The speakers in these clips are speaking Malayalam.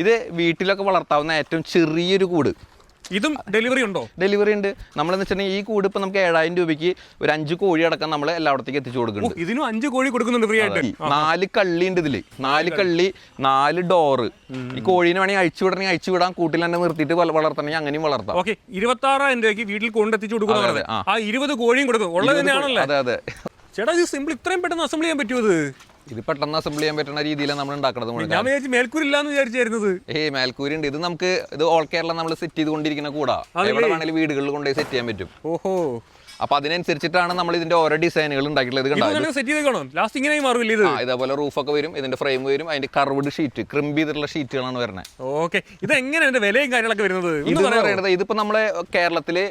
ഇത് വീട്ടിലൊക്കെ വളർത്താവുന്ന ഏറ്റവും ചെറിയൊരു കൂട്. ഇതും ഡെലിവറി ഉണ്ടോ? ഡെലിവറി ഉണ്ട്. നമ്മളെന്ന് വെച്ചിട്ടുണ്ടെങ്കിൽ ഈ കൂട് ഇപ്പൊ നമുക്ക് 7000 രൂപയ്ക്ക് ഒരു 5 കോഴി അടക്കം നമ്മൾ എല്ലായിടത്തേക്ക് എത്തിച്ചു കൊടുക്കുന്നുണ്ട്. ഇതിനും 5 കോഴി കൊടുക്കുന്നുണ്ട് ഫ്രീ ആയിട്ട്. 4 കള്ളി ഉണ്ട് ഇതില്, 4 കള്ളി, 4 ഡോറ്. ഈ കോഴീനെ വേണമെങ്കിൽ അഴിച്ചു വിടാം, കൂട്ടിൽ തന്നെ നിർത്തിയിട്ട് വളർത്തണമെങ്കിൽ അങ്ങനെയും വളർത്താം. ഓക്കെ, 26,000 രൂപയ്ക്ക് വീട്ടിൽ കൊണ്ടെത്തിച്ചു കൊടുക്കുന്നത്. ആ 20 കോഴിയും കൊടുക്കും ഉള്ളത് തന്നെയാണല്ലോ. അതെ അതെ ചേട്ടാ, ഇത് സിമ്പിൾ ഇത്രയും പെട്ടെന്ന് അസംബിൾ ചെയ്യാൻ പറ്റുമോ? ഇത് പെട്ടെന്ന് അസംബിൾ ചെയ്യാൻ പറ്റുന്ന രീതിയിലാണ് നമ്മൾ ഉണ്ടാക്കുന്നത്. ഞാൻ വിചാരിച്ചു മേൽക്കൂരില്ലാന്ന് വിചാരിച്ചായിരുന്നത്. മേൽക്കൂരി ഉണ്ട്. ഇത് നമുക്ക് ഇത് ഓൾ കേരള നമ്മൾ സെറ്റ് ചെയ്തുകൊണ്ടിരിക്കുന്ന കൂടാ. എവിടെ വേണമെങ്കിലും വീടുകളിൽ കൊണ്ടുപോയി സെറ്റ് ചെയ്യാൻ പറ്റും. ഓഹോ, അപ്പൊ അതിനനുസരിച്ചിട്ടാണ് നമ്മൾ ഇതിന്റെ ഓരോ ഡിസൈനുകൾ ഉണ്ടാക്കിയിട്ടുള്ളത്. ഇതേപോലെ റൂഫൊക്കെ വരും, ഇതിന്റെ ഫ്രെയിം വരും, അതിന്റെ കർവ്ഡ് ഷീറ്റ്, ക്രിംപ് ചെയ്തിട്ടുള്ള ഷീറ്റുകളാണ് വരുന്നത്. ഓക്കെ, ഇത് എങ്ങനെയാണ് വിലയും കാര്യങ്ങളൊക്കെ വരുന്നത്? ഇത് പറയുന്നത് ഇതിപ്പോ നമ്മളെ കേരളത്തില്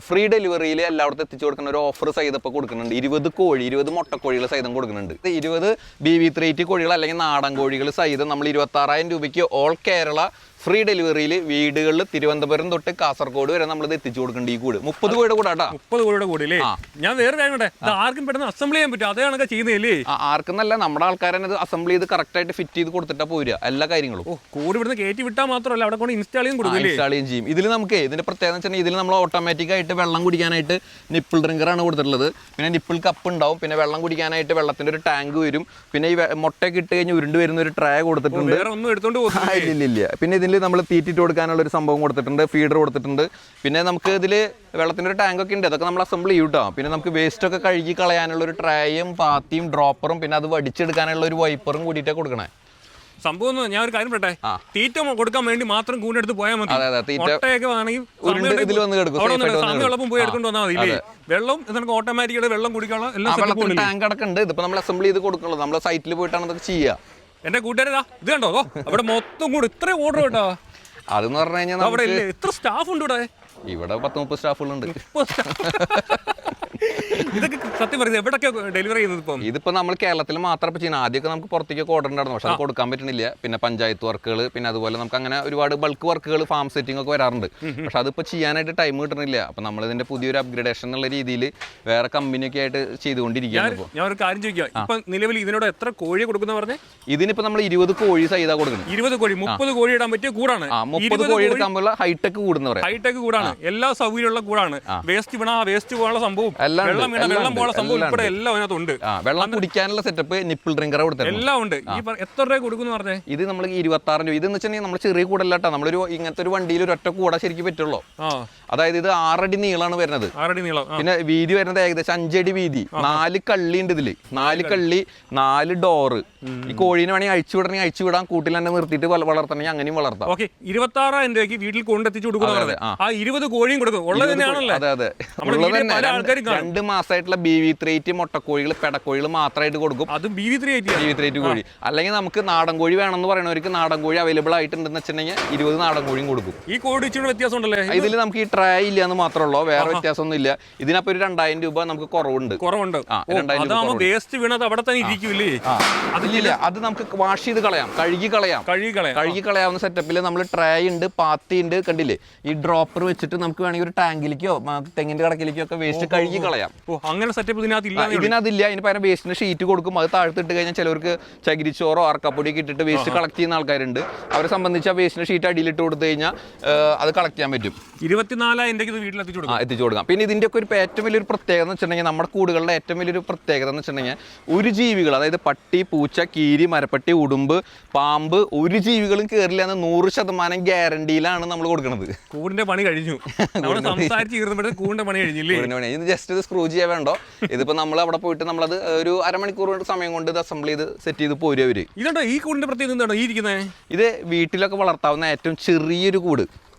ഫ്രീ ഡെലിവറിയിൽ എല്ലായിടത്തും എത്തിച്ചു കൊടുക്കുന്ന ഒരു ഓഫർ സൈതപ്പോ കൊടുക്കുന്നുണ്ട്. 20 മുട്ടക്കോഴികൾ സഹിതം കൊടുക്കുന്നുണ്ട്. 20 BV3 കോഴികൾ അല്ലെങ്കിൽ നാടൻ കോഴികൾ സഹിതം നമ്മൾ 26,000 രൂപയ്ക്ക് ഓൾ കേരള ഫ്രീ ഡെലിവറിയിൽ വീടുകളിൽ തിരുവനന്തപുരം തൊട്ട് കാസർഗോഡ് വരെ നമ്മൾ ഇത് എത്തിച്ചു കൊടുക്കേണ്ട ഈ കൂട് 30 കോഴിയുടെ കൂടാട്ടാ. 30 കോഴിയുടെ കൂടില്ലേ? ഞാൻ വേറെ കാര്യം ആർക്കും പെട്ടെന്ന് അസംബിൾ ചെയ്യാൻ പറ്റും, അതാണ് ചെയ്യുന്നില്ലേ? ആർക്കും നല്ല നമ്മുടെ ആൾക്കാരെ അസംബിൾ ചെയ്ത് കറക്റ്റ് ആയിട്ട് ഫിറ്റ് ചെയ്ത് കൊടുത്തിട്ടാ പോരുക എല്ലാ കാര്യങ്ങളും. കൂട് ഇവിടുന്ന് കയറ്റി വിട്ടാൽ മാത്രമല്ല അവിടെ കൊണ്ട് ഇൻസ്റ്റാൾ ചെയ്യും. ഇതിൽ നമുക്ക് ഇതിന്റെ പ്രത്യേകത വെച്ചാൽ ഇതിൽ നമ്മൾ ഓട്ടോമാറ്റിക് ആയിട്ട് വെള്ളം കുടിക്കാനായിട്ട് നിപ്പിൾ ഡ്രിങ്കറാണ് കൊടുത്തിട്ടുള്ളത്. പിന്നെ നിപ്പിൾ കപ്പ് ഉണ്ടാവും, പിന്നെ വെള്ളം കുടിക്കാനായിട്ട് വെള്ളത്തിന്റെ ഒരു ടാങ്ക് വരും, പിന്നെ ഈ മുട്ടയൊക്കെ ഇട്ട് കഴിഞ്ഞ് ഉരുണ്ട് വരുന്ന ഒരു ട്രേ കൊടുത്തിട്ടുണ്ട്. ഇല്ല, പിന്നെ ഇതിൽ നമ്മൾ തീറ്റിട്ട് കൊടുക്കാനുള്ള ഒരു സംഭവം കൊടുത്തിട്ടുണ്ട്, ഫീഡർ കൊടുത്തിട്ടുണ്ട്. പിന്നെ നമുക്ക് ഇതിൽ വെള്ളത്തിൻ്റെ ഒരു ടാങ്കൊക്കെ ഉണ്ട്, അതൊക്കെ നമ്മൾ അസംബിൾ ചെയ്യും കേട്ടോ. പിന്നെ നമുക്ക് വേസ്റ്റ് ഒക്കെ കഴുകി കളയാനുള്ള ഒരു ട്രേയും പാത്തിയും ഡ്രോപ്പറും പിന്നെ അത് വടിച്ചെടുക്കാനുള്ള ഒരു വൈപ്പറും കൂടിയിട്ടാണ് കൊടുക്കണേ. സംഭവം ഞാൻ ഒരു കാര്യം പറയട്ടെ, തീറ്റ കൊടുക്കാൻ വേണ്ടി മാത്രം കൂടെടുത്ത് പോയാൽ മതി. സമയമുള്ളപ്പം പോയി എടുക്കൊണ്ട് വന്നാൽ മതി. വെള്ളം നമുക്ക് ഓട്ടോമാറ്റിക്കായിട്ട് വെള്ളം കുടിക്കാനുള്ള എല്ലാം ടാങ്ക് അടക്കുന്നുണ്ട്. ഇതിപ്പോ നമ്മൾ അസംബിൾ ചെയ്ത് കൊടുക്കുള്ളൂ, നമ്മളെ സൈറ്റിൽ പോയിട്ടാണ് ഇതൊക്കെ ചെയ്യുക. എന്റെ കൂട്ടുകാരാ ഇത് കണ്ടോ, അവിടെ മൊത്തം കൂടെ ഇത്രയും ഓർഡർ കേട്ടോ. അതെന്ന് പറഞ്ഞു കഴിഞ്ഞാൽ അവിടെ എത്ര സ്റ്റാഫ് ഉണ്ട് ഇവിടെ 10-30 സ്റ്റാഫുകളുണ്ട്. ഇതൊക്കെ സത്യം പറയുന്നത് എവിടെയൊക്കെ ഡെലിവറി ചെയ്യുന്നത്? ഇതിപ്പോ നമ്മൾ കേരളത്തിൽ മാത്രം ചെയ്യുന്നത്. ആദ്യമൊക്കെ നമുക്ക് പുറത്തേക്ക് ഓർഡർ ഉണ്ടായിരുന്നു, പക്ഷെ അത് കൊടുക്കാൻ പറ്റുന്നില്ല. പിന്നെ പഞ്ചായത്ത് വർക്കുകൾ, പിന്നെ അതുപോലെ നമുക്ക് അങ്ങനെ ഒരുപാട് ബൾക്ക് വർക്കുകൾ, ഫാം സെറ്റിംഗ് ഒക്കെ വരാറുണ്ട്. പക്ഷെ അതിപ്പോ ചെയ്യാനായിട്ട് ടൈം കിട്ടുന്നില്ല. അപ്പൊ നമ്മൾ ഇതിന്റെ പുതിയൊരു അപ്ഗ്രേഡേഷൻ എന്നുള്ള രീതിയിൽ വേറെ കമ്പനിയൊക്കെ ആയിട്ട് ചെയ്തുകൊണ്ടിരിക്കുകയാണ്. ഞാൻ ഒരു കാര്യം ചോദിക്കാം, ഇപ്പൊ നിലവിൽ ഇതിനോട് എത്ര കോഴി കൊടുക്കുന്ന പറഞ്ഞേ? ഇതിനിപ്പോ നമ്മൾ 20 കോഴി സൈതാ കൊടുക്കുന്നത്. 20 കോഴി 30 കോഴി ഇടാൻ പറ്റിയ കൂടാണ്. 30 കോഴി എടുക്കാൻ ഹൈടെക് കൂടുന്ന പറയാം. ഹൈടെക് കൂടാണ്, എല്ലാ സൗകര്യമുള്ള കൂടാണ്. വേസ്റ്റ് വീണ വേസ്റ്റ് പോകാനുള്ള സംഭവം, വെള്ളം പോകാനുള്ള സംഭവം ഉൾപ്പെടെ എല്ലാം അതിനകത്തുണ്ട്. വെള്ളം കുടിക്കാനുള്ള സെറ്റപ്പ്, നിപ്പിൾ ഡ്രിങ്കർ കൊടുത്തത് എല്ലാം ഉണ്ട്. എത്ര രൂപ കൊടുക്കുന്നു പറഞ്ഞേ? ഇത് നമ്മൾ 26 രൂപ. ഇതെന്ന് വെച്ചിട്ടുണ്ടെങ്കിൽ നമ്മൾ ചെറിയ കൂടല്ലാട്ടോ, നമ്മളൊരു ഇങ്ങനത്തെ ഒരു വണ്ടിയിൽ ഒരു ഒറ്റ കൂട ശരിക്കും പറ്റുള്ളൂ. അതായത് ഇത് 6 അടി നീളമാണ് വരുന്നത്. 6 അടി നീളം. പിന്നെ വീതി വരുന്നത് ഏകദേശം 5 അടി വീതി. 4 കള്ളി ഉണ്ട് ഇതില്, 4 കള്ളി, 4 ഡോറ്. ഈ കോഴീനെ വേണമെങ്കിൽ അഴിച്ചു വിടാം, കൂട്ടിൽ തന്നെ നിർത്തിയിട്ട് വളർത്തണമെങ്കിൽ അങ്ങനെയും വളർത്താം. 26,000 രൂപയ്ക്ക് വീട്ടിൽ കൊണ്ടെത്തിച്ചു കൊടുക്കുന്നത്. ആ 20 കോഴിയും കൊടുക്കും ഉള്ളത് തന്നെയാണല്ലോ. അതെ അതെ, 2 മാസമായിട്ടുള്ള BV3 മുട്ടക്കോഴികൾ, പെടക്കോഴികൾ മാത്രമായിട്ട് കൊടുക്കും. അത് BV3 കോഴി. അല്ലെങ്കിൽ നമുക്ക് നാടൻ കോഴി വേണമെന്ന് പറയുന്നവർക്ക് നാടൻ കോഴി അവൈലബിൾ ആയിട്ടുണ്ടെന്ന് വെച്ചിട്ടുണ്ടെങ്കിൽ 20 നാടൻ കോഴിയും കൊടുക്കും. ഈ കോഴി ഇച്ചിരി വ്യത്യാസം ഉണ്ടല്ലേ? ഇതിൽ നമുക്ക് ഈ ട്രേ ഇല്ല എന്ന് മാത്രമേ ഉള്ളൂ, വേറെ വ്യത്യാസമൊന്നും ഇല്ല. ഇതിനപ്പോ ഒരു 2000 രൂപ നമുക്ക് കുറവുണ്ട്. വേസ്റ്റ് വീണത് അവിടെ തന്നെ ഇരിക്കൂലേ? അതില്ല, അത് നമുക്ക് വാഷ് ചെയ്ത് കളയാം, കഴുകി കളയാവുന്ന സെറ്റപ്പിൽ നമ്മൾ ട്രേ ഉണ്ട്, പാത്തി ഉണ്ട്. കണ്ടില്ലേ, ഈ ഡ്രോപ്പർ വെച്ചിട്ട് നമുക്ക് വേണമെങ്കിൽ ഒരു ടാങ്കിലേക്കോ തെങ്ങിന്റെ കടക്കിലേക്കോ ഒക്കെ വേസ്റ്റ് കഴുകി കളയാം. അങ്ങനെ സെറ്റപ്പ് ഇതിനകത്തില്ല. അതിന് പകരം വേസ്റ്റിന് ഷീറ്റ് കൊടുക്കും. അത് താഴ്ത്തിട്ട് കഴിഞ്ഞാൽ ചിലവർക്ക് ചകിരിച്ചോറോ അറക്കപ്പൊടിയൊക്കെ ഇട്ടിട്ട് വേസ്റ്റ് കളക്ട് ചെയ്യുന്ന ആൾക്കാരുണ്ട്. അവരെ സംബന്ധിച്ച് ആ വേസ്റ്റിന് ഷീറ്റ് അടിയിലിട്ട് കൊടുത്തു കഴിഞ്ഞാൽ അത് കളക്ട് ചെയ്യാൻ പറ്റും. 24,000 വീട്ടിൽ എത്തിച്ചു കൊടുക്കാം. പിന്നെ ഇതിന്റെ ഒക്കെ ഒരു ഏറ്റവും വലിയൊരു പ്രത്യേകത എന്ന് വെച്ചിട്ടുണ്ടെങ്കിൽ, നമ്മുടെ കൂടുകളുടെ ഏറ്റവും വലിയൊരു പ്രത്യേകത എന്ന് വെച്ചിട്ടുണ്ടെങ്കിൽ, ഒരു ജീവികൾ, അതായത് പട്ടി, പൂച്ച, കീരി, മരപ്പട്ടി, ഉടുമ്പ്, പാമ്പ്, ഒരു ജീവികളും കയറില്ല എന്ന് 100% ഗ്യാരണ്ടിയിലാണ് നമ്മൾ കൊടുക്കുന്നത്. കൂടിന്റെ പണി കഴിഞ്ഞു. കൂടിന്റെ പണി കഴിഞ്ഞില്ലേ? ഇത് ജസ്റ്റ് ഇത് സ്ക്രൂ ചെയ്യാൻ വേണ്ടോ. ഇതിപ്പോ നമ്മൾ അവിടെ പോയിട്ട് നമ്മളത് ഒരു അരമണിക്കൂർ സമയം കൊണ്ട് ഇത് അസംബിൾ ചെയ്ത് സെറ്റ് ചെയ്ത് പോരും അവര്. ഇതുണ്ടോ ഈ കൂടിന്റെ പ്രത്യേകത എന്താണോ ഈ ഇരിക്കുന്നത്? ഇത് വീട്ടിലൊക്കെ വളർത്താവുന്ന ഏറ്റവും ചെറിയൊരു കൂട്.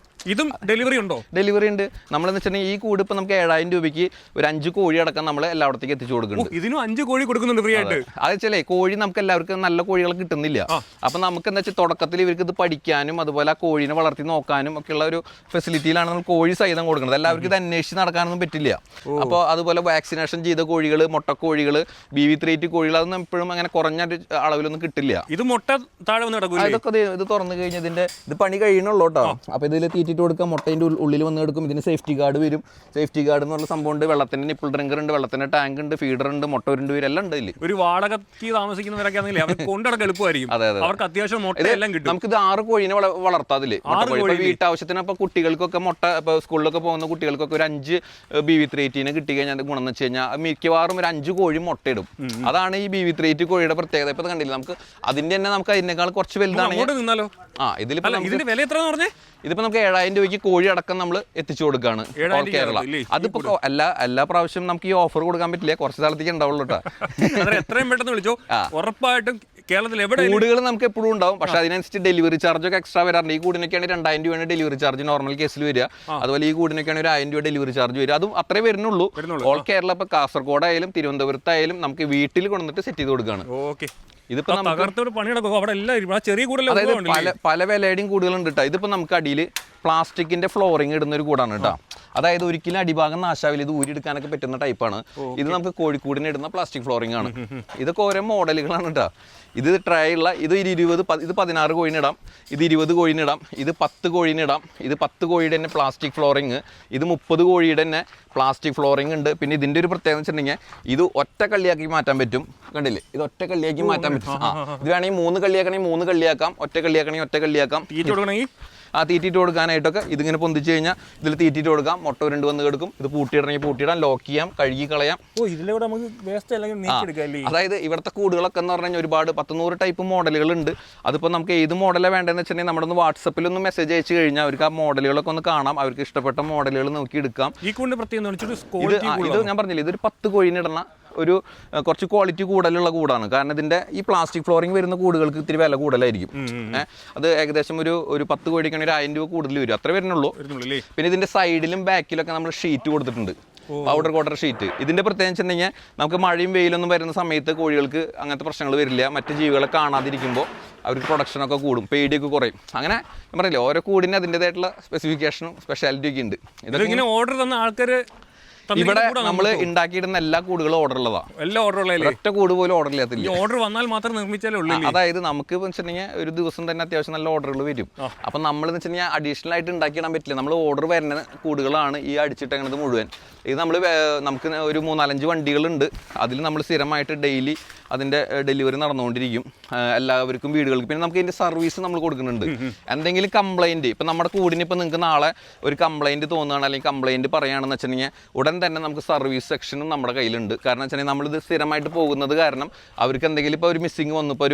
ഇതും ഡെലിവറി ഉണ്ടോ? ഡെലിവറി ഉണ്ട്. നമ്മളെന്ന് വെച്ചിട്ടുണ്ടെങ്കിൽ ഈ കൂട് ഇപ്പൊ നമുക്ക് 7000 രൂപയ്ക്ക് ഒരു 5 കോഴി അടക്കം നമ്മൾ എല്ലായിടത്തേക്ക് എത്തിച്ചു കൊടുക്കുന്നുണ്ട്. ഇതിനും 5 കോഴി കൊടുക്കുന്നുണ്ട് ഫ്രീ ആയിട്ട്. അത് വെച്ചാലേ കോഴി നമുക്ക് എല്ലാവർക്കും നല്ല കോഴികളെ കിട്ടുന്നില്ല. അപ്പൊ നമുക്ക് എന്താ വെച്ചാൽ തുടക്കത്തിൽ ഇവർക്ക് ഇത് പഠിക്കാനും അതുപോലെ ആ കോഴീനെ വളർത്തി നോക്കാനും ഒക്കെയുള്ള ഒരു ഫെസിലിറ്റിയിലാണ് നമ്മൾ കോഴി സഹിതം കൊടുക്കുന്നത്. എല്ലാവർക്കും ഇത് അന്വേഷിച്ച് നടക്കാനൊന്നും പറ്റില്ല. അപ്പോൾ അതുപോലെ വാക്സിനേഷൻ ചെയ്ത കോഴികൾ, മുട്ടക്കോഴികൾ, BV3 കോഴികൾ, അതൊന്നും എപ്പോഴും അങ്ങനെ കുറഞ്ഞ അളവിലൊന്നും കിട്ടില്ല. ഇത് മുട്ട താഴെ വന്ന് കിടക്കും. ഇതൊക്കെ ഇത് തുറന്നു കഴിഞ്ഞാൽ ഇത് പണി കഴിയണുള്ളൂ കേട്ടോ. അപ്പൊ ഇതിൽ തീറ്റി തീറ്റിട്ട് കൊടുക്കുക, മുട്ടേൻ്റെ ഉള്ളിൽ വന്ന് എടുക്കും. ഇതിന് സേഫ്റ്റി ഗാർഡ് വരും. സേഫ്റ്റി ഗാർഡ് എന്ന് പറഞ്ഞ സംഭവം ഉണ്ട്. വെള്ളത്തിൻ്റെ നിപ്പിൾ ഡ്രിങ്കർ ഉണ്ട്, വെള്ളത്തിൻ്റെ ടാങ്ക് ഉണ്ട്, ഫീഡർ ഉണ്ട്, മുട്ട ഉരുണ്ട് വരും, എല്ലാം ഉണ്ട്. ഒരു വാടകയ്ക്ക് താമസിക്കുന്നവരൊക്കെ ആണെങ്കിൽ അവർക്ക് കൊണ്ടടക്കം എളുപ്പമായിരിക്കും. അവർക്ക് അത്യാവശ്യം മുട്ടയെല്ലാം കിട്ടും. നമുക്കിത് 6 കോഴിനെ വളർത്താം അതിൽ. വീട്ടാവശ്യത്തിന് ഇപ്പോൾ കുട്ടികൾക്കൊക്കെ മുട്ട, ഇപ്പോൾ സ്കൂളിലൊക്കെ പോകുന്ന കുട്ടികൾക്കൊക്കെ ഒരു 5 BV318 കിട്ടി കഴിഞ്ഞാൽ ഗുണം എന്ന് വെച്ച് കഴിഞ്ഞാൽ മിക്കവാറും ഒരു 5 കോഴി മുട്ടയിടും. അതാണ് ഈ BV318 കോഴിയുടെ പ്രത്യേകത. ഇപ്പൊ കണ്ടില്ല, നമുക്ക് അതിന്റെ തന്നെ നമുക്ക് അതിനേക്കാൾ കുറച്ച് വലുതാണ്. ഇതിപ്പോ നമുക്ക് 7000 രൂപയ്ക്ക് കോഴി അടക്കം നമ്മൾ എത്തിച്ചു കൊടുക്കാണ് ഓൾ കേരള. അതിപ്പോ എല്ലാ പ്രാവശ്യം നമുക്ക് ഈ ഓഫർ കൊടുക്കാൻ പറ്റില്ല, കുറച്ച് സ്ഥലത്തേക്ക് ഉണ്ടാവുള്ളൂ കേട്ടോ. എത്രയും പെട്ടെന്ന് വിളിച്ചോ, ഉറപ്പായിട്ടും കേരളത്തിൽ കൂടുകൾ നമുക്ക് എപ്പോഴും ഉണ്ടാവും. പക്ഷെ അതിനനുസരിച്ച് ഡെലിവറി ചാർജ് ഒക്കെ എക്സ്ട്രാ വരാറുണ്ട്. ഈ കൂടിനൊക്കെയാണ് 2000 രൂപയാണ് ഡെലിവറി ചാർജ് നോർമൽ കേസിൽ വരിക. അതുപോലെ ഈ കൂടിനൊക്കെയാണ് ഒരു 1000 രൂപ ഡെലിവറി ചാർജ് വരിക. അതും അത്രേ വരുന്നുള്ളൂ. ഓൾ കേരള ഇപ്പൊ കാസർഗോഡ് ആയാലും തിരുവനന്തപുരത്തായാലും നമുക്ക് വീട്ടിൽ കൊണ്ടുവന്നിട്ട് സെറ്റ് ചെയ്ത് കൊടുക്കുകയാണ്. ഇതിപ്പോ പല വിലയുടെയും കൂടുകളുണ്ട് കേട്ടോ. ഇതിപ്പോ നമുക്ക് അടിയിൽ പ്ലാസ്റ്റിക്കിന്റെ ഫ്ലോറിങ് ഇടുന്ന ഒരു കൂടാണ് കേട്ടോ. അതായത് ഒരിക്കലും അടിഭാഗം നാശാവില്ല, ഇത് ഊരിയെടുക്കാനൊക്കെ പറ്റുന്ന ടൈപ്പാണ്. ഇത് നമുക്ക് കോഴിക്കൂടിന് ഇടുന്ന പ്ലാസ്റ്റിക് ഫ്ലോറിംഗ് ആണ്. ഇതൊക്കെ ഓരോ മോഡലുകളാണ് കേട്ടോ. ഇത് ട്രൈ ഉള്ള ഇത് 16 കോഴിനിടാം, ഇത് 20 കോഴിനിടാം, ഇത് 10 കോഴിനിടാം, ഇത് 10 കോഴിയുടെ തന്നെ പ്ലാസ്റ്റിക് ഫ്ലോറിങ്, ഇത് 30 കോഴിയുടെ തന്നെ പ്ലാസ്റ്റിക് ഫ്ലോറിംഗ് ഉണ്ട്. പിന്നെ ഇതിന്റെ ഒരു പ്രത്യേകത വെച്ചിട്ടുണ്ടെങ്കിൽ ഇത് ഒറ്റ കള്ളിയാക്കി മാറ്റാൻ പറ്റും. കണ്ടില്ലേ, ഇത് ഒറ്റ കള്ളിയാക്കി മാറ്റാൻ പറ്റും. ഇത് വേണമെങ്കിൽ 3 കള്ളിയാക്കണമെങ്കിൽ 3 കള്ളിയാക്കാം, ഒറ്റ കള്ളിയാക്കണമെങ്കിൽ ഒറ്റ കള്ളിയാക്കാം. തീറ്റിട്ട് കൊടുക്കാനായിട്ടൊക്കെ ഇതിങ്ങനെ പൊന്തിച്ച് കഴിഞ്ഞാൽ ഇതിൽ തീറ്റിട്ട് കൊടുക്കാം. മുട്ട ഉരുണ്ട് വന്ന് കിടക്കും. ഇത് പൂട്ടിയിടണമെങ്കിൽ പൂട്ടിയിടാം, ലോക്ക് ചെയ്യാം, കഴുകി കളയാം. അതായത് ഇവിടുത്തെ കൂടുകളൊക്കെ എന്ന് പറഞ്ഞു കഴിഞ്ഞാൽ ഒരുപാട് 100 ടൈപ്പ് മോഡലുകളുണ്ട്. അതിപ്പോൾ നമുക്ക് ഏത് മോഡലാണ് വേണ്ടതെന്ന് വെച്ചിട്ടുണ്ടെങ്കിൽ നമ്മുടെ ഒന്ന് വാട്സപ്പിലൊന്ന് മെസ്സേജ് അയച്ചു കഴിഞ്ഞാൽ അവർക്ക് ആ മോഡലുകളൊക്കെ ഒന്ന് കാണാം, അവർക്ക് ഇഷ്ടപ്പെട്ട മോഡലുകൾ നോക്കി എടുക്കാം. ഇത് ഞാൻ പറഞ്ഞില്ലേ, ഇതൊരു 10 കോഴിനിടണ ഒരു കുറച്ച് ക്വാളിറ്റി കൂടുതലുള്ള കൂടാണ്. കാരണം ഇതിന്റെ ഈ പ്ലാസ്റ്റിക് ഫ്ലോറിംഗ് വരുന്ന കൂടുകൾക്ക് ഇത്തിരി വില കൂടുതലായിരിക്കും. അത് ഏകദേശം ഒരു 10 കോഴിക്കാണെങ്കിൽ 1000 രൂപ കൂടുതൽ വരും, അത്ര വരുന്നുള്ളൂ. പിന്നെ ഇതിന്റെ സൈഡിലും ബാക്കിലൊക്കെ നമ്മൾ ഷീറ്റ് കൊടുത്തിട്ടുണ്ട്, പൗഡർ കോട്ടർ ഷീറ്റ്. ഇതിന്റെ പ്രത്യേകം വെച്ചിട്ടുണ്ടെങ്കിൽ നമുക്ക് മഴയും വെയിലൊന്നും വരുന്ന സമയത്ത് കോഴികൾക്ക് അങ്ങനത്തെ പ്രശ്നങ്ങൾ വരില്ല. മറ്റ് ജീവികളെ കാണാതിരിക്കുമ്പോൾ അവർക്ക് പ്രൊഡക്ഷനൊക്കെ കൂടും, പേടിയൊക്കെ കുറയും. അങ്ങനെ ഞാൻ പറഞ്ഞില്ലേ, ഓരോ കൂടിന് അതിൻ്റെതായിട്ടുള്ള സ്പെസിഫിക്കേഷനും സ്പെഷ്യാലിറ്റി ഒക്കെ ഉണ്ട്. ഇതൊക്കെ ഓർഡർ തന്ന ആൾക്കാർ ഇവിടെ നമ്മൾ ഉണ്ടാക്കിയിടുന്ന എല്ലാ കൂടുകളും ഓർഡർ ഉള്ളതാണ്. ഒറ്റ കൂട് പോലും ഓർഡർ ഇല്ലാത്തില്ല. ഓർഡർ വന്നാൽ മാത്രം നിർമ്മിച്ചാലേ ഉള്ളൂ. അതായത് നമുക്ക് വെച്ചിട്ടുണ്ടെങ്കിൽ ഒരു ദിവസം തന്നെ അത്യാവശ്യം നല്ല ഓർഡറുകൾ വരും. അപ്പം നമ്മൾ എന്ന് വെച്ചിട്ടുണ്ടെങ്കിൽ അഡീഷണൽ ആയിട്ട് ഉണ്ടാക്കിയിടാൻ പറ്റില്ല. നമ്മൾ ഓർഡർ വരുന്ന കൂടുകളാണ് ഈ അടിച്ചിട്ടേക്കുന്നത് മുഴുവൻ. ഇത് നമുക്ക് ഒരു 4-5 വണ്ടികളുണ്ട്. അതിൽ നമ്മൾ സ്ഥിരമായിട്ട് ഡെയിലി അതിൻ്റെ ഡെലിവറി നടന്നുകൊണ്ടിരിക്കും എല്ലാവർക്കും, വീടുകൾക്ക്. പിന്നെ നമുക്ക് ഇതിൻ്റെ സർവീസ് നമ്മൾ കൊടുക്കുന്നുണ്ട്. എന്തെങ്കിലും കംപ്ലൈൻറ്റ്, ഇപ്പം നമ്മുടെ കൂടിന് ഇപ്പം നിങ്ങൾക്ക് നാളെ ഒരു കംപ്ലൈൻറ്റ് തോന്നുകയാണ് അല്ലെങ്കിൽ കംപ്ലൈൻറ്റ് പറയുകയാണെന്ന് വെച്ചിട്ടുണ്ടെങ്കിൽ ഉടൻ തന്നെ നമുക്ക് സർവീസ് സെക്ഷനും നമ്മുടെ കയ്യിലുണ്ട്. കാരണം വെച്ചിട്ടുണ്ടെങ്കിൽ നമ്മളിത് സ്ഥിരമായിട്ട് പോകുന്നത് കാരണം അവർക്ക് എന്തെങ്കിലും ഇപ്പോൾ ഒരു മിസ്സിങ് വന്നു, ഇപ്പോൾ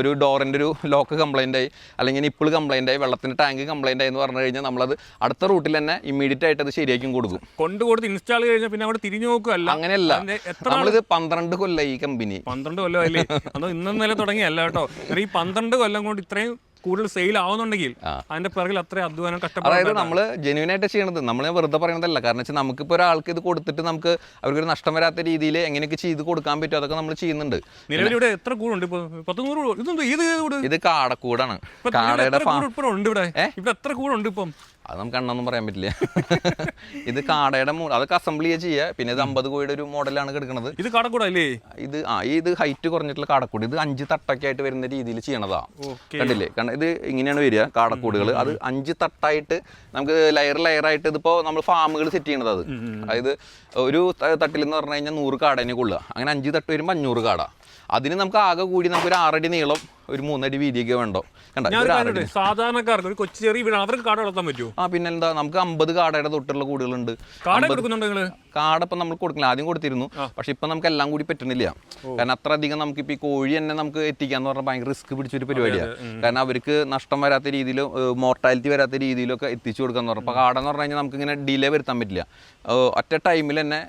ഒരു ഡോറിൻ്റെ ഒരു ലോക്ക് കംപ്ലൈൻ്റ് ആയി, അല്ലെങ്കിൽ നിപ്പിൾ കംപ്ലൈൻ്റ് ആയി, വെള്ളത്തിൻ്റെ ടാങ്ക് കംപ്ലൈൻ്റ് ആയി എന്ന് പറഞ്ഞു കഴിഞ്ഞാൽ നമ്മളത് അടുത്ത റൂട്ടിൽ തന്നെ ഇമ്മീഡിയറ്റ് ആയിട്ട് അത് ശരിയാക്കി കൊടുക്കും. കൊണ്ടുകൊടുത്ത് ഇൻസ്റ്റാൾ കഴിഞ്ഞാൽ പിന്നെ അവിടെ തിരിഞ്ഞു നോക്കുകയല്ല. അങ്ങനെയല്ല, നമ്മളിത് 12 കൊല്ലം ഈ കമ്പനി 12 കൊല്ലമല്ലേ, അതോ ഇന്നലെ തുടങ്ങിയല്ല കേട്ടോ. ഈ 12 കൊല്ലം കൊണ്ട് ഇത്രയും കൂടുതൽ സെയിൽ ആവുന്നുണ്ടെങ്കിൽ അതിന്റെ പിറകിൽ അത്ര അധ്വാനം കഷ്ടപ്പാട്. അതായത് നമ്മൾ ജെന്യൂൻ ആയിട്ട് ചെയ്യണത്, നമ്മൾ വെറുതെ പറയുന്നതല്ല. കാരണം വെച്ചാൽ നമുക്കിപ്പോൾ ഒരാൾക്ക് ഇത് കൊടുത്തിട്ട് നമുക്ക് അവർക്കൊരു നഷ്ടം വരാത്ത രീതിയിൽ എങ്ങനെയൊക്കെ ചെയ്ത് കൊടുക്കാൻ പറ്റും അതൊക്കെ നമ്മൾ ചെയ്യുന്നുണ്ട്. നിലവിൽ ഇവിടെ എത്ര കൂടുണ്ട്? 100. ഇത് കാടക്കൂടാണ്. കാടയുടെ ഇവിടെ എത്ര കൂടുണ്ട് ഇപ്പം? അത് നമുക്ക് എണ്ണൊന്നും പറയാൻ പറ്റില്ല. ഇത് കാടയുടെ അതൊക്കെ അസംബ്ലി ചെയ്യുക. പിന്നെ ഇത് 50 കോഴിയുടെ ഒരു മോഡലാണ് കിടക്കുന്നത്. ഇത് കാടക്കൂടല്ലേ? ഇത് ഹൈറ്റ് കുറഞ്ഞിട്ടുള്ള കാടക്കൂട്. ഇത് 5 തട്ടൊക്കെ ആയിട്ട് വരുന്ന രീതിയിൽ ചെയ്യണതാ. കണ്ടില്ലേ, കാരണം ഇത് ഇങ്ങനെയാണ് വരിക കാടക്കൂടുകൾ. അത് 5 തട്ടായിട്ട് നമുക്ക് ലെയറായിട്ട് ഇതിപ്പോൾ നമ്മൾ ഫാമുകൾ സെറ്റ് ചെയ്യണത്. അത് അതായത് ഒരു തട്ടിൽ എന്ന് പറഞ്ഞു കഴിഞ്ഞാൽ 100 കാടേനെ കൊള്ളുക. അങ്ങനെ 5 തട്ട് വരുമ്പോൾ 500 കാട. അതിന് നമുക്ക് ആകെ കൂടി നമുക്ക് ഒരു 6 അടി നീളം, ഒരു 3 അടി വീതിയൊക്കെ വേണ്ടോ. സാധാരണക്കാർക്ക് ഒരു കൊച്ചു ചെറിയ വീട് അവർക്ക് കാട വളർത്താൻ പറ്റുമോ? പിന്നെന്താ, നമുക്ക് 50 കാടയുടെ തൊട്ടുള്ള കൂടുകളുണ്ട്. കാട ഇപ്പം നമ്മൾ കൊടുക്കില്ല, ആദ്യം കൊടുത്തിരുന്നു. പക്ഷെ ഇപ്പം നമുക്ക് എല്ലാം കൂടി പറ്റുന്നില്ല. കാരണം അത്ര അധികം നമുക്ക് ഇപ്പം ഈ കോഴി തന്നെ നമുക്ക് എത്തിക്കാന്ന് പറഞ്ഞാൽ ഭയങ്കര റിസ്ക് പിടിച്ചൊരു പരിപാടിയാണ്. കാരണം അവർക്ക് നഷ്ടം വരാത്ത രീതിയിലും മോർട്ടാലിറ്റി വരാത്ത രീതിയിലൊക്കെ എത്തിച്ചു കൊടുക്കാന്ന് പറഞ്ഞാൽ. അപ്പോൾ കാട എന്ന് പറഞ്ഞു കഴിഞ്ഞാൽ നമുക്ക് ഇങ്ങനെ ഡിലേ വരുത്താൻ പറ്റില്ല, ഒറ്റ ടൈമിൽ തന്നെ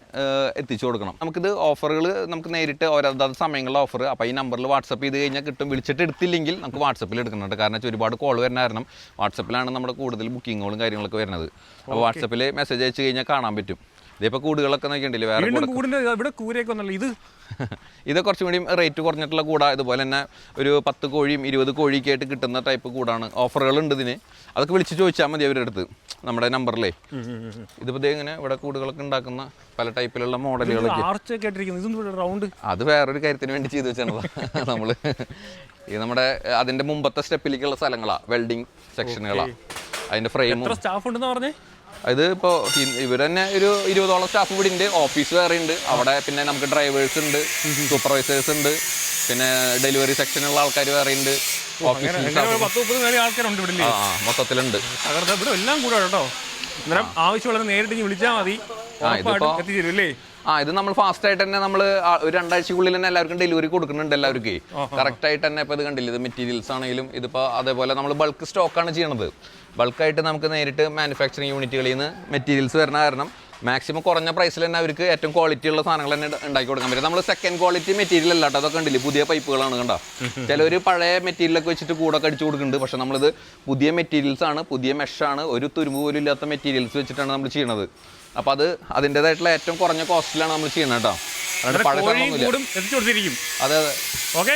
എത്തിച്ചു കൊടുക്കണം. നമുക്കിത് ഓഫറുകൾ നമുക്ക് നേരിട്ട് ഓരോതാത് സമയങ്ങളിലെ ഓഫർ. അപ്പോൾ ഈ നമ്പറിൽ വാട്സപ്പ് ചെയ്ത് കഴിഞ്ഞാൽ കിട്ടും. വിളിച്ചിട്ട് എടുത്തില്ലെങ്കിൽ നമുക്ക് വാട്സപ്പിൽ എടുക്കുന്നുണ്ട്. കാരണം വെച്ചാൽ ഒരുപാട് കോൾ വരുന്ന കാരണം വാട്സപ്പിലാണ് നമ്മുടെ കൂടുതൽ ബുക്കിങ്ങുകളും കാര്യങ്ങളൊക്കെ വരുന്നത്. അപ്പോൾ വാട്സപ്പിൽ മെസ്സേജ് അയച്ചു കഴിഞ്ഞാൽ കാണാൻ പറ്റും. ഇതിപ്പോൾ കൂടുകളൊക്കെ നോക്കിയിട്ടില്ലേ, വേറെ ഇത് കുറച്ചും കൂടി റേറ്റ് കുറഞ്ഞിട്ടുള്ള കൂടാ. ഇതുപോലെ തന്നെ ഒരു 10 കോഴിയും 20 കോഴിയൊക്കെ ആയിട്ട് കിട്ടുന്ന ടൈപ്പ് കൂടാണ്. ഓഫറുകളുണ്ട് ഇതിന്. അതൊക്കെ വിളിച്ച് ചോദിച്ചാൽ മതി അവരുടെ അടുത്ത് നമ്മുടെ നമ്പറിലേ. ഇതിപ്പോൾ ഇങ്ങനെ ഇവിടെ കൂടുകളൊക്കെ ഉണ്ടാക്കുന്ന പല ടൈപ്പിലുള്ള മോഡലുകളൊക്കെ. അത് വേറൊരു കാര്യത്തിന് വേണ്ടി ചെയ്തു വെച്ചാണ് നമ്മള്. ഇത് നമ്മുടെ അതിൻ്റെ മുമ്പത്തെ സ്റ്റെപ്പിലേക്കുള്ള സ്ഥലങ്ങളാണ്, വെൽഡിങ് സെക്ഷനുകളാണ്. അതിന്റെ ഫ്രെയിമും. എത്ര സ്റ്റാഫ് ഉണ്ടെന്ന് പറഞ്ഞേ? ഇത് ഇപ്പോൾ ഇവർ തന്നെ ഒരു 20ഓളം സ്റ്റാഫ് കൂടി ഉണ്ട്. ഓഫീസ് വേറെ ഉണ്ട് അവിടെ. പിന്നെ നമുക്ക് ഡ്രൈവേഴ്സ് ഉണ്ട്, സൂപ്പർവൈസേഴ്സ് ഉണ്ട്, പിന്നെ ഡെലിവറി സെക്ഷനുള്ള ആൾക്കാർ വേറെ ഉണ്ട്. ഓഫീസിൽ 10-30 ആൾക്കാരുണ്ട് ഇവിടെ. മൊത്തത്തിലുണ്ട്. ഇവിടെ എല്ലാം കൂടെ കേട്ടോ. അന്നേരം ആവശ്യമുള്ളത് നേരിട്ട് വിളിച്ചാൽ മതി, എത്തിച്ചേരും അല്ലേ? ഇത് നമ്മൾ ഫാസ്റ്റ് ആയിട്ട് തന്നെ നമ്മൾ ഒരു 2 ആഴ്ചക്കുള്ളിൽ തന്നെ എല്ലാവർക്കും ഡെലിവറി കൊടുക്കുന്നുണ്ട്. എല്ലാവർക്കും കറക്റ്റ് ആയിട്ട് തന്നെ. ഇപ്പോൾ ഇത് കണ്ടില്ല, ഇത് മെറ്റീരിയൽസ് ആണെങ്കിലും ഇതിപ്പോൾ അതേപോലെ നമ്മൾ ബൾക്ക് സ്റ്റോക്കാണ് ചെയ്യണത്. ബൾക്കായിട്ട് നമുക്ക് നേരിട്ട് മാനുഫാക്ചറിങ് യൂണിറ്റുകളിൽ നിന്ന് മെറ്റീരിയൽസ് വരുന്ന കാരണം മാക്സിമം കുറഞ്ഞ പ്രൈസിൽ തന്നെ അവർക്ക് ഏറ്റവും ക്വാളിറ്റി ഉള്ള സാധനങ്ങൾ തന്നെ ഉണ്ടാക്കി കൊടുക്കാൻ പറ്റും. നമ്മൾ സെക്കൻഡ് ക്വാളിറ്റി മെറ്റീരിയൽ അല്ല കേട്ടോ. അതൊക്കെ ഉണ്ടല്ലേ പുതിയ പൈപ്പുകളാണ് കണ്ടോ. ചിലർ പഴയ മെറ്റീരിയലൊക്കെ വെച്ചിട്ട് കൂടെ അടിച്ചു കൊടുക്കുന്നുണ്ട്. പക്ഷെ നമ്മളിത് പുതിയ മെറ്റീരിയൽസ് ആണ്, പുതിയ മെഷാണ്, ഒരു തുരുമ്പ് പോലും ഇല്ലാത്ത മെറ്റീരിയൽസ് വെച്ചിട്ടാണ് നമ്മൾ ചെയ്യണത്. അപ്പോൾ അത് അതിൻ്റെതായിട്ടുള്ള ഏറ്റവും കുറഞ്ഞ കോസ്റ്റിലാണ് നമ്മൾ ചെയ്യുന്നത് കേട്ടോ. അതെ അതെ. ഓക്കെ.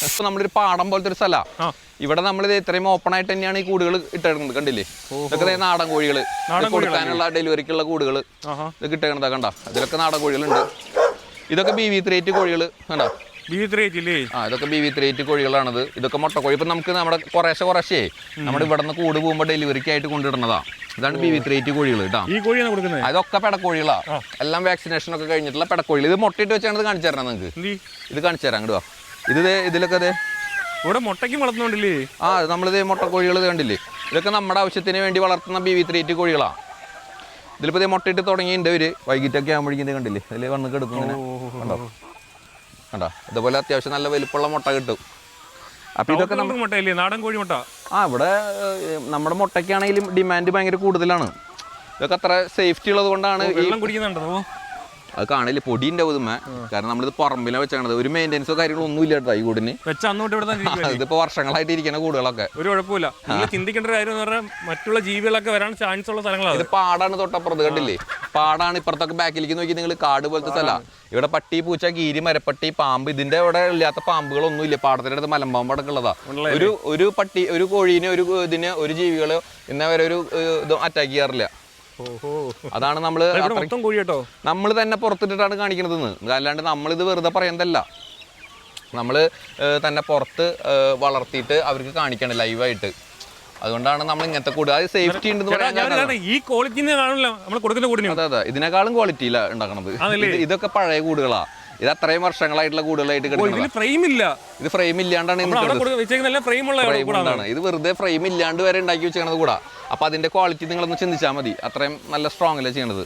ഇപ്പൊ നമ്മളൊരു പാടം പോലത്തെ ഒരു സ്ഥലമാണ്. ഇവിടെ നമ്മൾ ഇത്രയും ഓപ്പൺ ആയിട്ട് തന്നെയാണ് ഈ കൂടുകൾ ഇട്ടേക്കുന്നത്. കണ്ടില്ലേ, ഇതൊക്കെ നാടൻ കോഴികൾ കൊടുക്കാനുള്ള ഡെലിവറിക്കുള്ള കൂടുകൾ ഇത് ഇട്ടേക്കണതാ കണ്ട. ഇതിലൊക്കെ നാടൻ കോഴികളുണ്ട്. ഇതൊക്കെ BV3 കോഴികൾ കണ്ടോ. ഇതൊക്കെ BV3 കോഴികളാണിത്. ഇതൊക്കെ മുട്ടക്കോഴി. ഇപ്പൊ നമുക്ക് നമ്മുടെ കുറേശ്ശേ നമ്മുടെ ഇവിടെ നിന്ന് കൂട് പോകുമ്പോൾ ഡെലിവറിക്ക് ആയിട്ട് കൊണ്ടുവിടുന്നതാ. ഇതാണ് BV3 കോഴികൾ കേട്ടോ. അതൊക്കെ പെടക്കോഴികളാ. എല്ലാം വാക്സിനേഷൻ ഒക്കെ കഴിഞ്ഞിട്ടുള്ള പെടക്കോഴികൾ. ഇത് മുട്ടയിട്ട് വെച്ചാണ് കാണിച്ചു തരണം നിങ്ങൾക്ക്. ഇത് കാണിച്ചു തരാം അങ്ങോട്ട് വാ. ഇതിലൊക്കെ അതെ ഇവിടെ മുട്ടയ്ക്ക് വളർത്തുന്നുണ്ടല്ലേ. നമ്മളിത് മുട്ടക്കോഴികൾ കണ്ടില്ലേ. ഇതൊക്കെ നമ്മുടെ ആവശ്യത്തിന് വേണ്ടി വളർത്തുന്ന BV3 കോഴികളാണ്. ഇതിലിപ്പോൾ ഇത് മുട്ടയിട്ട് തുടങ്ങിയിട്ടുണ്ട്. ഒരു വൈകിട്ടൊക്കെ ആകുമ്പോഴേക്കും ഇത് കണ്ടില്ലേ, അതിൽ വന്ന് കിടക്കും ഇങ്ങനെ കണ്ടോ കണ്ടോ. ഇതുപോലെ അത്യാവശ്യം നല്ല വലിപ്പമുള്ള മുട്ട കിട്ടും. അപ്പോൾ ഇതൊക്കെ മുട്ടയല്ലേ, നാടൻ കോഴി മുട്ട. ഇവിടെ നമ്മുടെ മുട്ടയ്ക്കാണെങ്കിലും ഡിമാൻഡ് ഭയങ്കര കൂടുതലാണ്. ഇതൊക്കെ അത്ര സേഫ്റ്റി ഉള്ളത് കൊണ്ടാണ്. കുടിക്കുന്നുണ്ടോ? അത് കാണില്ല, പൊടി ഉണ്ടാവും ഇതുമ്മ. കാരണം നമ്മളിത് പുറമ്പിലാണ് വെച്ചാണത്. ഒരു മെയിൻ്റെനൻസോ കാര്യങ്ങളോ ഒന്നും ഇല്ല കേട്ടോ ഈ കൂടിന്. ഇതിപ്പോ വർഷങ്ങളായിട്ട് ഇരിക്കുന്ന കൂടുകളൊക്കെ. ഒരു കുഴപ്പമില്ല. ചിന്തിക്കേണ്ട കാര്യം എന്ന് പറഞ്ഞാൽ മറ്റുള്ള ജീവികളൊക്കെ വരാൻ ചാൻസ് ഉള്ള സ്ഥലങ്ങളാണ്. ഇത് പാടാണ് തൊട്ടപ്പുറത്ത് കണ്ടില്ലേ. പാടാണ്. ഇപ്പുറത്തൊക്കെ ബാക്കിലേക്ക് നോക്കി നിങ്ങൾ കാട് പോലത്തെ സ്ഥലമാണ്. ഇവിടെ പട്ടി, പൂച്ച, കീരി, മരപ്പട്ടി, പാമ്പ്. ഇതിന്റെ ഇവിടെ ഇല്ലാത്ത പാമ്പുകളൊന്നും ഇല്ല. പാടത്തിന്റെ അടുത്ത് മലമ്പാമ്പടക്കം ഉള്ളതാ. ഒരു പട്ടി, ഒരു കോഴീനെ, ഒരു ജീവികളോ ഇന്നേ വരെ ഒരു ഇത് അറ്റാക്ക് ചെയ്യാറില്ല. അതാണ് നമ്മൾ തന്നെ പുറത്തിട്ടിട്ടാണ് കാണിക്കണതെന്ന്. അല്ലാണ്ട് നമ്മളിത് വെറുതെ പറയുന്നതല്ല. നമ്മൾ തന്നെ പുറത്ത് വളർത്തിയിട്ട് അവർക്ക് കാണിക്കണം ലൈവായിട്ട്. അതുകൊണ്ടാണ് നമ്മൾ ഇങ്ങനത്തെ കൂട്. അത് സേഫ്റ്റി ഉണ്ടെന്ന് ഈ ക്വാളിറ്റി. അതെ, ഇതിനേക്കാളും ക്വാളിറ്റിയില്ല ഉണ്ടാക്കണത്. ഇതൊക്കെ പഴയ കൂടുകളാ. ഇത് അത്രയും വർഷങ്ങളായിട്ടുള്ള കൂടുതലായിട്ട് ഇത് ഫ്രെയിം ഇല്ലാണ്ടാണ്. ഇത് വെറുതെ ഫ്രെയിം ഇല്ലാണ്ട് വരെ ഉണ്ടാക്കി വെച്ചേക്കണത് കൂടാ. അപ്പൊ അതിന്റെ ക്വാളിറ്റി നിങ്ങളൊന്ന് ചിന്തിച്ചാൽ മതി. അത്രയും നല്ല സ്ട്രോങ് അല്ലേ ചെയ്യണത്.